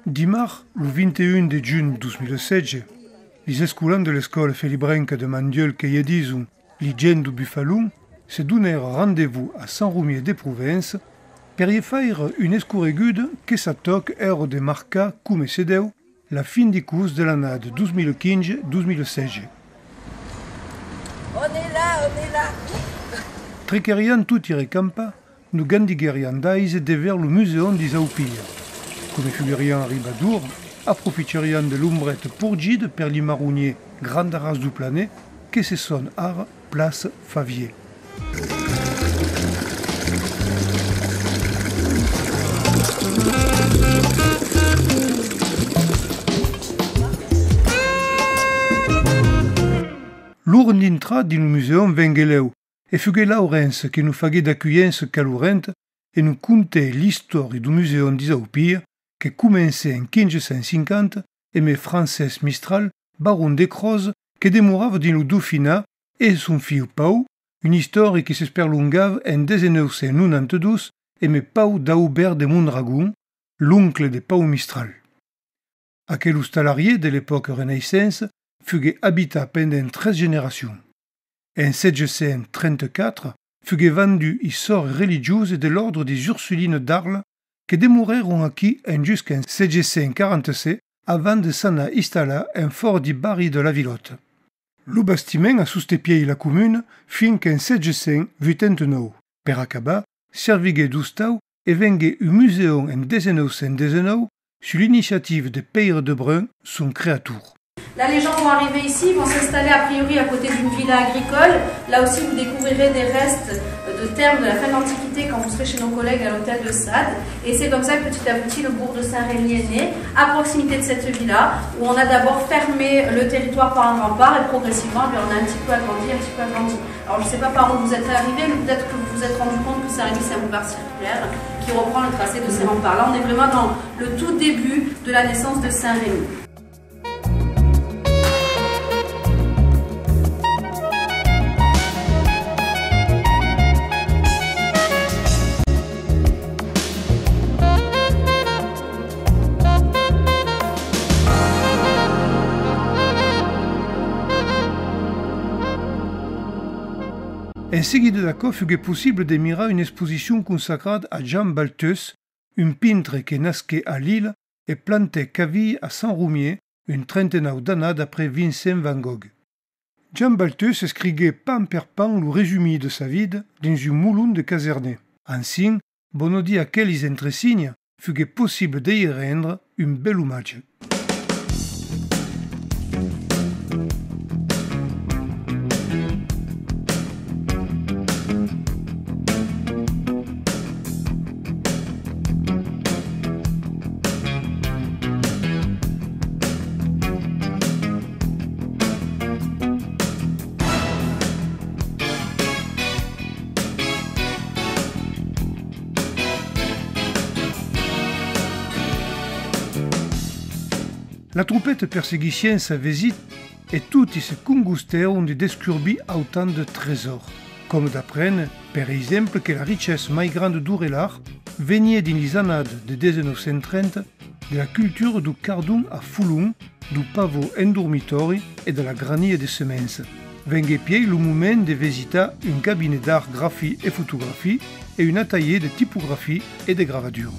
Dimarts, le 21 de juin 2016, les escolans de l'école Felibrenca de Mandiol che iedisent l'hygiène du Buffalon se donnèrent rendez-vous à Saint-Roumier des Provinces per y faire une escoregude que sa toc era de marcar come se deu la fin di curs de l'année 2015-2016. On est là. Trecerian tutti recampa, nous gandiguerian d'ais de vers le muséum d'Isaupia. Come fugerian a Ribadour, approfiterian de l'ombrette pourgide per li marronnier grande race du planet que se son ar place Favier. L'urne d'intra din muséum vengueleu, e fugué Laurence qui nous faguait d'accueillance calorente et nous contait l'histoire du muséum d'Isaupia qui commençait en 1550 et met Frances Mistral, baron de Croze, qui demeurava dans le Dauphinat et son fils Pau, une histoire qui s'esperlongava en 1992 et met Pau d'Aubert de Mondragon, l'oncle de Pau Mistral. Aquel hostalarié de l'époque Renaissance fut habité pendant 13 générations. En 1734, fut vendu i sort religieuses de l'ordre des Ursulines d'Arles qui demeurèrent aquí en jusqu'en 1747 avant de s'en installer en fort du barri de la Vilotte. Le bastiment a sostepié la commune fin qu'en 1789. Per acabar, servigué d'ustau et vengué un muséum en 1919 sur l'initiative de Peyre de Brun, son créateur. Là, les gens vont arriver ici, vont s'installer a priori à côté d'une villa agricole. Là aussi, vous découvrirez des restes de termes de la fin de l'Antiquité quand vous serez chez nos collègues à l'hôtel de Sade. Et c'est comme ça que petit à petit, le bourg de Saint-Rémy est né, à proximité de cette villa, où on a d'abord fermé le territoire par un rempart et progressivement, on a un petit peu agrandi. Alors, je ne sais pas par où vous êtes arrivés, mais peut-être que vous vous êtes rendu compte que Saint-Rémy, c'est un boulevard circulaire qui reprend le tracé de ces remparts. Là, on est vraiment dans le tout début de la naissance de Saint-Rémy. En seguida d'acord fut possible de mirar une exposition consacrée à Jean Balthus, un peintre qui nasquait à Lille et plantait caville à Saint-Roumier une trentaine d'années après Vincent van Gogh. Jean Balthus écrivait pan per pan le résumé de sa vie dans un moulin de Casernay. Ainsi, bonodi à quels entresignes fut possible d'y rendre un bel hommage. La troupette perséguicienne sa visite et tutti se congustarono de descurbi autant de trésors, comme d'apprendre, par exemple, que la richesse plus grande d'Ourelar venait dans les années de 1930 de la culture du cardon à foulon, du pavot en dormitori et de la granille de semences. Vengue pied le moment de visiter un cabinet d'art graphie et photographie et un atelier de typographie et de gravure.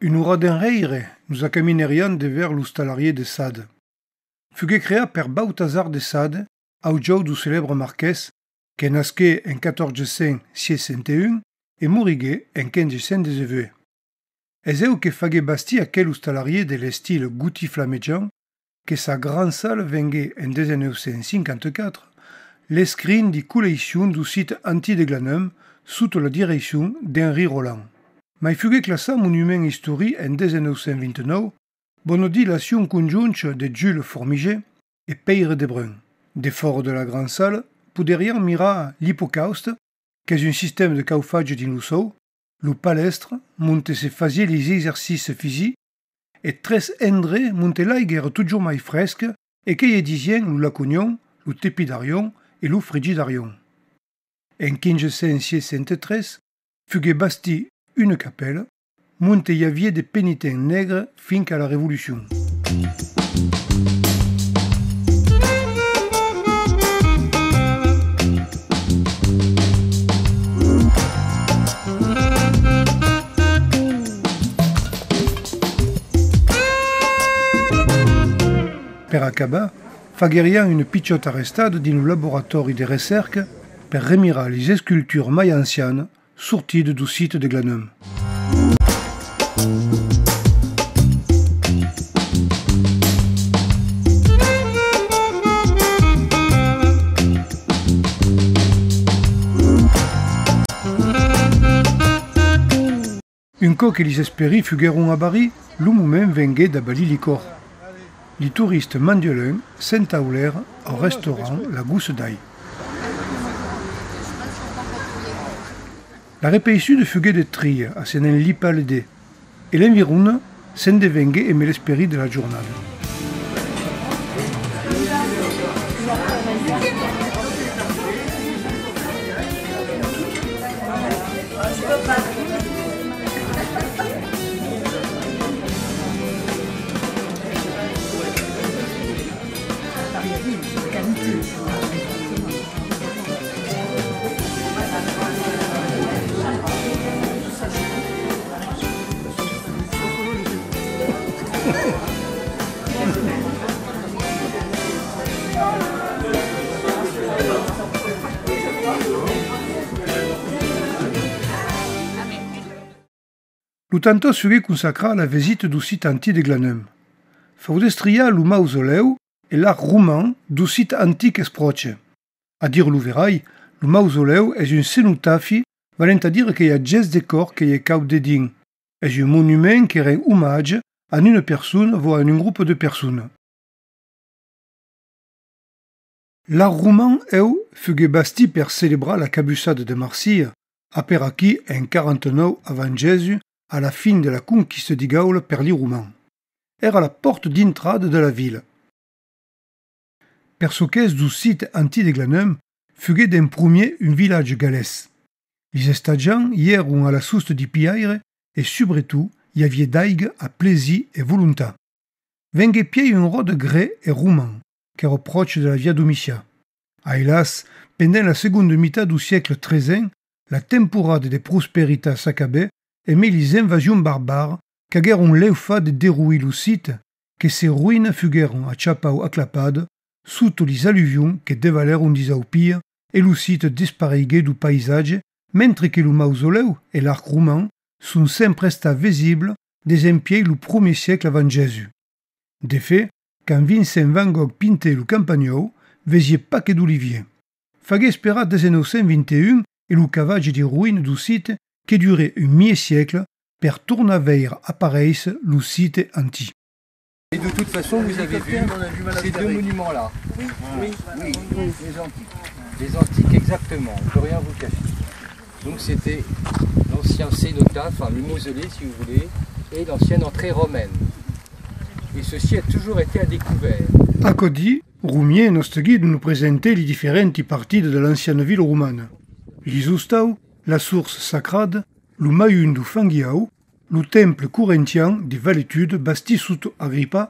Une hora d'enreire, nous accaminerions vers l'hostalarié de Sade. Fut créé par Balthazar de Sade, audio du célèbre marquès, qui nasquait en 1461 et mourigué en 1519. Et c'est que faguait bâti aquel hostalarié de l'estyle Guti flammejean, que sa grande salle venguait en 1954 l'escrine de collection du site anti-de-Glanum sous la direction d'Henri Roland. Mais fut classé monument historique en 1929, bonodi l'action conjointe de Jules Formiger et Peyre de Brun. Des forts de la grande salle, poderiam mirar l'hippocauste, qui est un système de caufage din le sol, le palestre, monte se faisait les exercices physiques, et tres endre muntelaiguer toujours mai fresque et che disien lu lacognon, lu tepidarion et lu frigidarion. En 1563 fugge basti une capelle, monte y avait des pénitents nègres fin qu'à la Révolution. Per acabar, faguerian une pitchotte arrestade din un laboratori de recerca per remirar les escultures mai ancianes sortides du site de Glanum. Un cop que les esperi fugueron a Bari, le moment vengué d'abali licor. Les touristes mandiolins s'entaulèrent au restaurant La Gousse d'Ail. La repeïsud fuguait de trie à senen lipalede, et l'environ s'en devenguait aimer l'esprit de la journée. L'utantos fugge consacrat à la visite du site antique de Glanum. Faudestria le mausoleu et l'art roman du site antique esproche. A dire l'ouverrail, le mausoleu est une cénotaphie valent à dire qu'il y a 10 décors qui est caud dedans. Est un monument qui rend hommage à une personne voire à un groupe de personnes. L'art roman fugge basti per célébrer la cabussade de Marseille, après qui en 49 avant Jésus, à la fin de la conquiste de Gaule per les Romains. Era la porte d'entrade de la ville. Per soques du site antique de Glanum, fugge d'un premier un village galès. Les estagiants y eron à la souste di piaire et surtout y avait d'aigua à plaisir et volontat. Vengue pied un rode grès et roman, qui reproche de la via Domitia. A hélas, pendant la seconde mitad du siècle XIII, la temporade de prosperitas s'acabait et met les invasions barbares qu'agueron l'eufa de dérouiller le site, que ses ruines fugueron à chapau aclapade, sous les alluvions que dévalèrent des aupires, et le site disparaiguait du paysage, mentre que le mausoleu et l'arc roman sont sempre restés visibles des empieds le 1er siècle avant Jésus. De fait, quand Vincent van Gogh pintait le Campagnol, vesiez pas que d'olivier. Fagué espéra 1921 et le cavage des ruines du site qui durait un mi-siècle per tournaveire appareils le site antique. Et de toute façon, vous avez vu ces deux monuments-là. Oui, oui, Oui, les antiques. Les antiques, exactement, on ne peut rien vous cacher. Donc c'était l'ancien cénotaphe, enfin le mausolée si vous voulez, et l'ancienne entrée romaine. Et ceci a toujours été à découvert. A Cody, Roumier, notre guide, nous présentait les différentes parties de l'ancienne ville romane. L'Isustau, la source sacrade, le Maïun du Fangiau, le temple corinthien de Valétude basti sous Agrippa,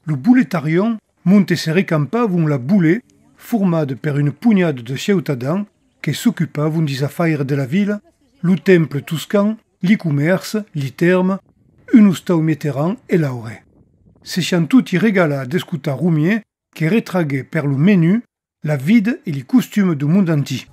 le Bouletarion, monte se recampavon la boulée, formade per une pugnade de ciutadans qui s'occupavon des affaires de la ville, le temple tuscan, les commerces, les termes, un ustau météran et l'auré. Se tutti regala d'escutar Roumier qui retraguait per le menu la vide et les costumes du monde antique.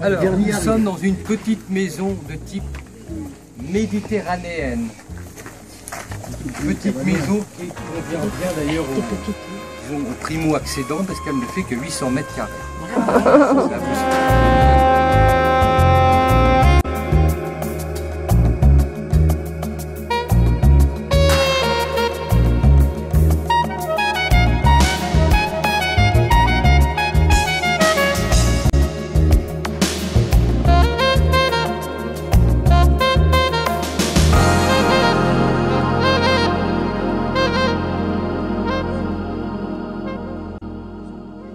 Alors, nous sommes dans une petite maison de type méditerranéenne. Une petite maison qui convient bien d'ailleurs au primo-accédant parce qu'elle ne fait que 800 mètres carrés.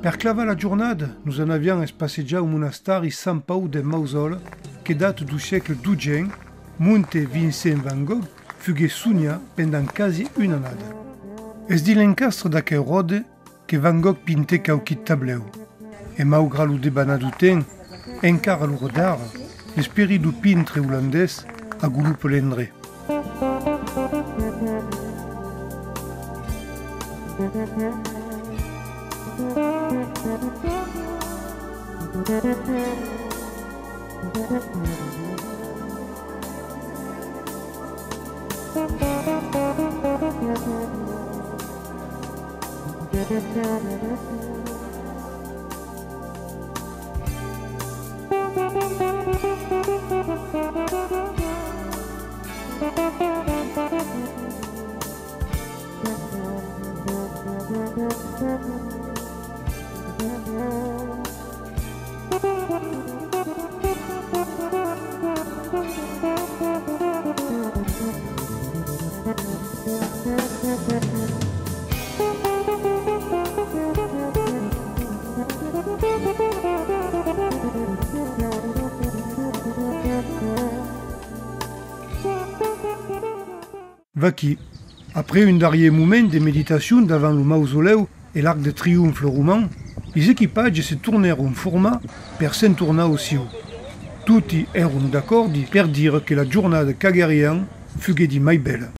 Per clavar la giornata, nous en avions passeggiato au monastère San Pau de Mausol, che date du siècle XII, Monte Vincent van Gogh fughe sogna pendant quasi una annata. Es di l'encastre d'aquel rode che Van Gogh pinte qualquet tableu. E malgrà lo debanat du temps, encara lo rodar, l'esperit du pintre holandès agulupa l'endre. Vaki, après un dernier moment de méditation devant le mausoleu et l'arc de triomphe roman, les équipages se tournèrent en format per s'entourner aussi haut. Tutti erano d'accordo per dire que la giornata cagarienne fughe di mai bella.